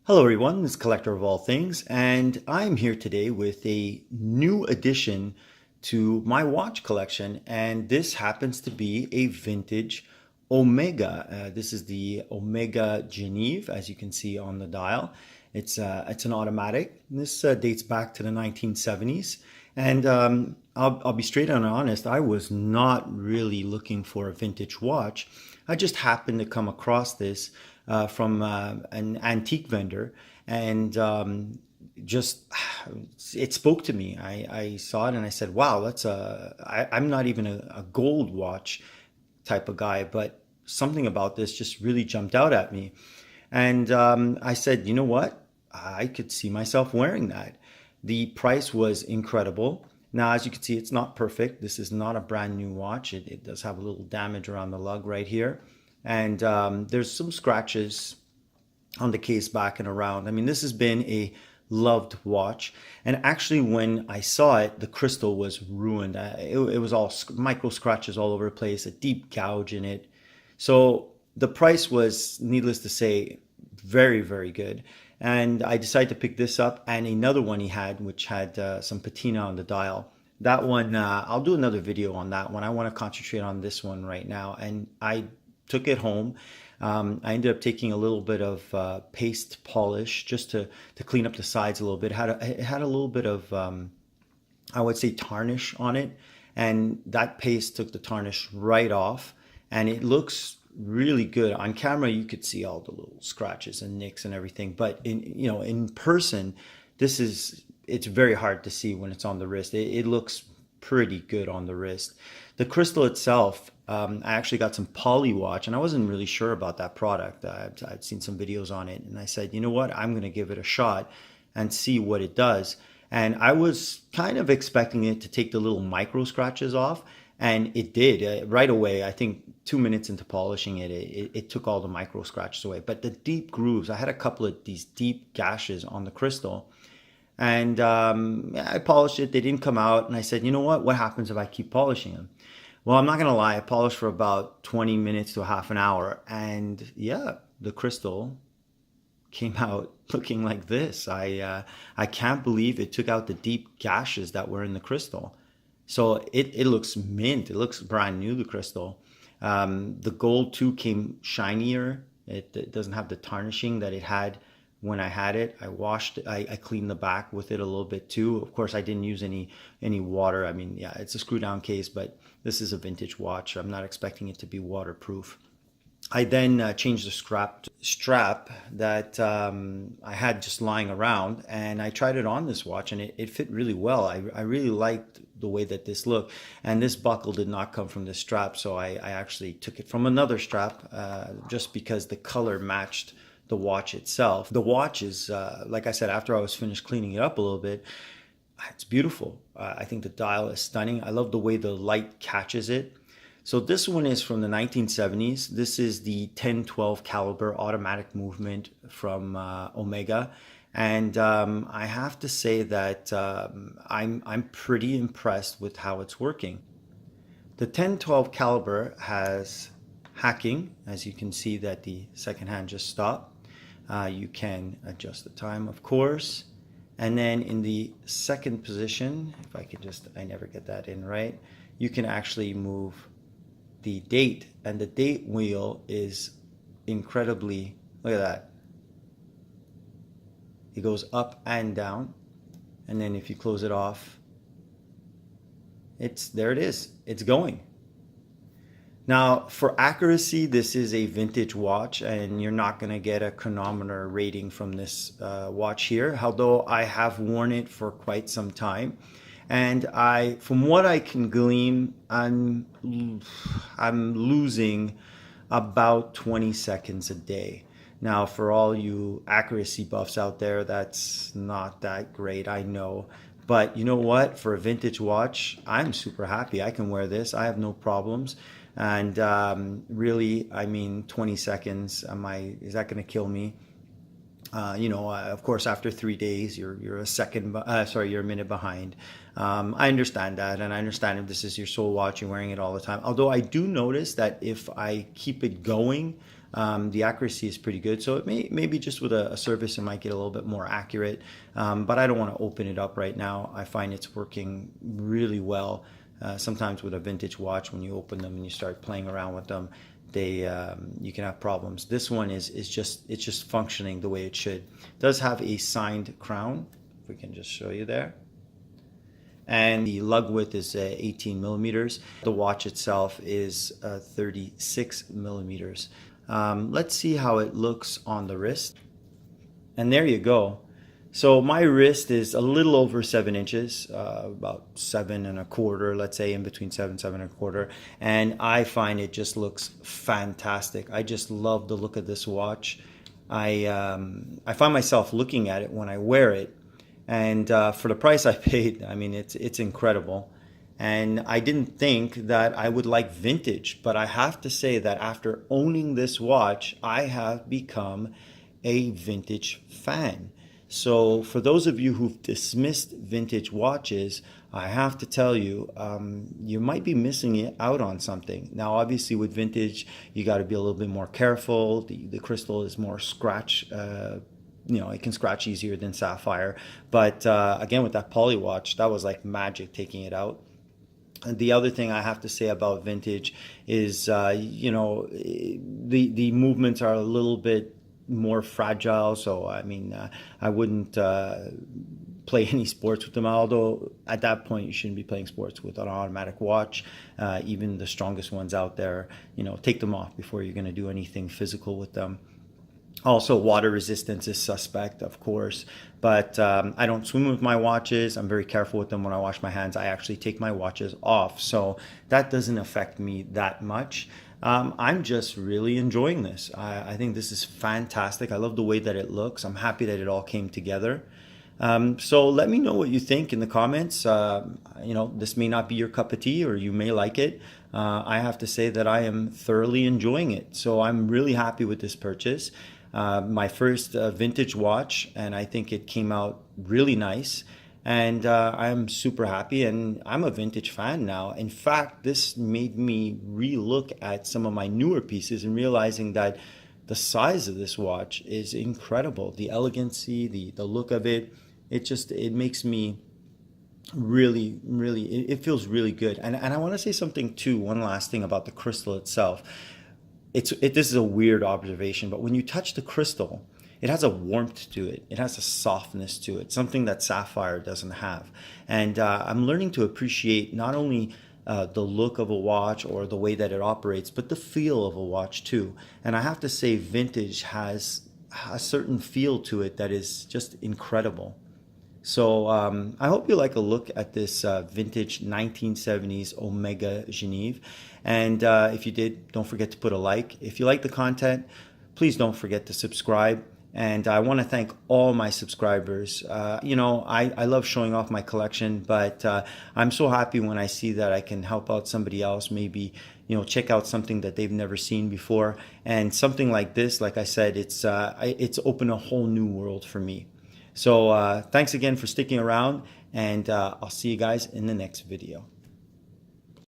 Hello everyone, this is Collector of All Things, and I'm here today with a new addition to my watch collection, and this happens to be a vintage Omega. This is the Omega Geneve, as you can see on the dial. It's an automatic. This dates back to the 1970s, and I'll be straight and honest. I was not really looking for a vintage watch. I just happened to come across this from an antique vendor, and just it spoke to me. I saw it and I said, "Wow, I'm not even a gold watch type of guy, but something about this just really jumped out at me." And I said, "You know what? I could see myself wearing that." The price was incredible. Now, as you can see, it's not perfect. This is not a brand new watch. It does have a little damage around the lug right here. And there's some scratches on the case back and around. I mean, this has been a loved watch. And actually, when I saw it, the crystal was ruined. It was all micro scratches all over the place, a deep gouge in it. So the price was, needless to say, very, very good. And I decided to pick this up and another one he had, which had some patina on the dial. That one, I'll do another video on that one. I want to concentrate on this one right now. And I took it home. I ended up taking a little bit of paste polish just to clean up the sides a little bit. It had a little bit of, I would say, tarnish on it. And that paste took the tarnish right off. And it looks really good. On camera, you could see all the little scratches and nicks and everything. But in person, it's very hard to see when it's on the wrist. It looks pretty good on the wrist. The crystal itself, I actually got some poly watch, and I wasn't really sure about that product. I'd seen some videos on it, and I said, you know what, I'm going to give it a shot and see what it does. And I was kind of expecting it to take the little micro scratches off, and it did right away. I think 2 minutes into polishing it, it took all the micro scratches away. But the deep grooves, I had a couple of these deep gashes on the crystal. And yeah, I polished it. They didn't come out. And I said, you know what? What happens if I keep polishing them? Well, I'm not going to lie. I polished for about 20 minutes to a half an hour. And yeah, the crystal came out looking like this. I can't believe it took out the deep gashes that were in the crystal. So it looks mint. It looks brand new, the crystal. The gold too came shinier. It doesn't have the tarnishing that it had when I had it. I washed it, I cleaned the back with it a little bit too. Of course, I didn't use any water. I mean, yeah, it's a screw down case, but this is a vintage watch. I'm not expecting it to be waterproof. I then changed the strap that I had just lying around, and I tried it on this watch, and it fit really well. I really liked the way that this looked, and this buckle did not come from this strap, so I actually took it from another strap just because the color matched the watch itself. The watch is, like I said, after I was finished cleaning it up a little bit, it's beautiful. I think the dial is stunning. I love the way the light catches it. So this one is from the 1970s. This is the 1012 caliber automatic movement from Omega. And I have to say that I'm pretty impressed with how it's working. The 1012 caliber has hacking, as you can see that the second hand just stopped. You can adjust the time, of course. And then in the second position, if I could just, I never get that in right, you can actually move the date, and the date wheel is incredibly, look at that. It goes up and down. And then if you close it off, there it is. It's going. Now, for accuracy, this is a vintage watch, and you're not going to get a chronometer rating from this watch here, although I have worn it for quite some time. And from what I can glean, I'm losing about 20 seconds a day. Now, for all you accuracy buffs out there, that's not that great, I know. But you know what? For a vintage watch, I'm super happy. I can wear this. I have no problems. And really, I mean, 20 seconds, is that going to kill me? Of course, after 3 days, you're a you're a minute behind. I understand that, and I understand if this is your sole watch, you're wearing it all the time. Although I do notice that if I keep it going, the accuracy is pretty good. So it maybe just with a service, it might get a little bit more accurate. But I don't want to open it up right now. I find it's working really well. Sometimes with a vintage watch, when you open them and you start playing around with them, you can have problems. This one is just functioning the way it should. It does have a signed crown, if we can just show you there, and the lug width is 18 millimeters. The watch itself is 36 millimeters. Let's see how it looks on the wrist, and there you go. So my wrist is a little over 7 inches, about 7 1/4, let's say, in between 7 1/4. And I find it just looks fantastic. I just love the look of this watch. I find myself looking at it when I wear it. And for the price I paid, I mean, it's incredible. And I didn't think that I would like vintage, but I have to say that after owning this watch, I have become a vintage fan. So for those of you who've dismissed vintage watches, I have to tell you, you might be missing out on something. Now, obviously with vintage, you got to be a little bit more careful. The crystal is more scratch, it can scratch easier than sapphire. But again, with that poly watch, that was like magic taking it out. And the other thing I have to say about vintage is, the movements are a little bit more fragile. So I mean, I wouldn't play any sports with them, although at that point you shouldn't be playing sports with an automatic watch. Even the strongest ones out there, take them off before you're going to do anything physical with them. Also, water resistance is suspect, of course, but I don't swim with my watches. I'm very careful with them. When I wash my hands, I actually take my watches off, so that doesn't affect me that much. I'm just really enjoying this. I think this is fantastic. I love the way that it looks. I'm happy that it all came together. So let me know what you think in the comments. This may not be your cup of tea, or you may like it. I have to say that I am thoroughly enjoying it. So I'm really happy with this purchase. My first vintage watch, and I think it came out really nice. And I'm super happy, and I'm a vintage fan now. In fact, this made me re-look at some of my newer pieces and realizing that the size of this watch is incredible. The elegancy, the look of it, it makes me really, it feels really good. And I want to say something too, one last thing about the crystal itself. This is a weird observation, but when you touch the crystal, it has a warmth to it. It has a softness to it, something that sapphire doesn't have. And I'm learning to appreciate not only the look of a watch or the way that it operates, but the feel of a watch too. And I have to say, vintage has a certain feel to it that is just incredible. So I hope you like a look at this vintage 1970s Omega Geneve. And if you did, don't forget to put a like. If you like the content, please don't forget to subscribe. And I want to thank all my subscribers. I love showing off my collection, but I'm so happy when I see that I can help out somebody else, maybe, check out something that they've never seen before. And something like this, like I said, it's opened a whole new world for me. So thanks again for sticking around, and I'll see you guys in the next video.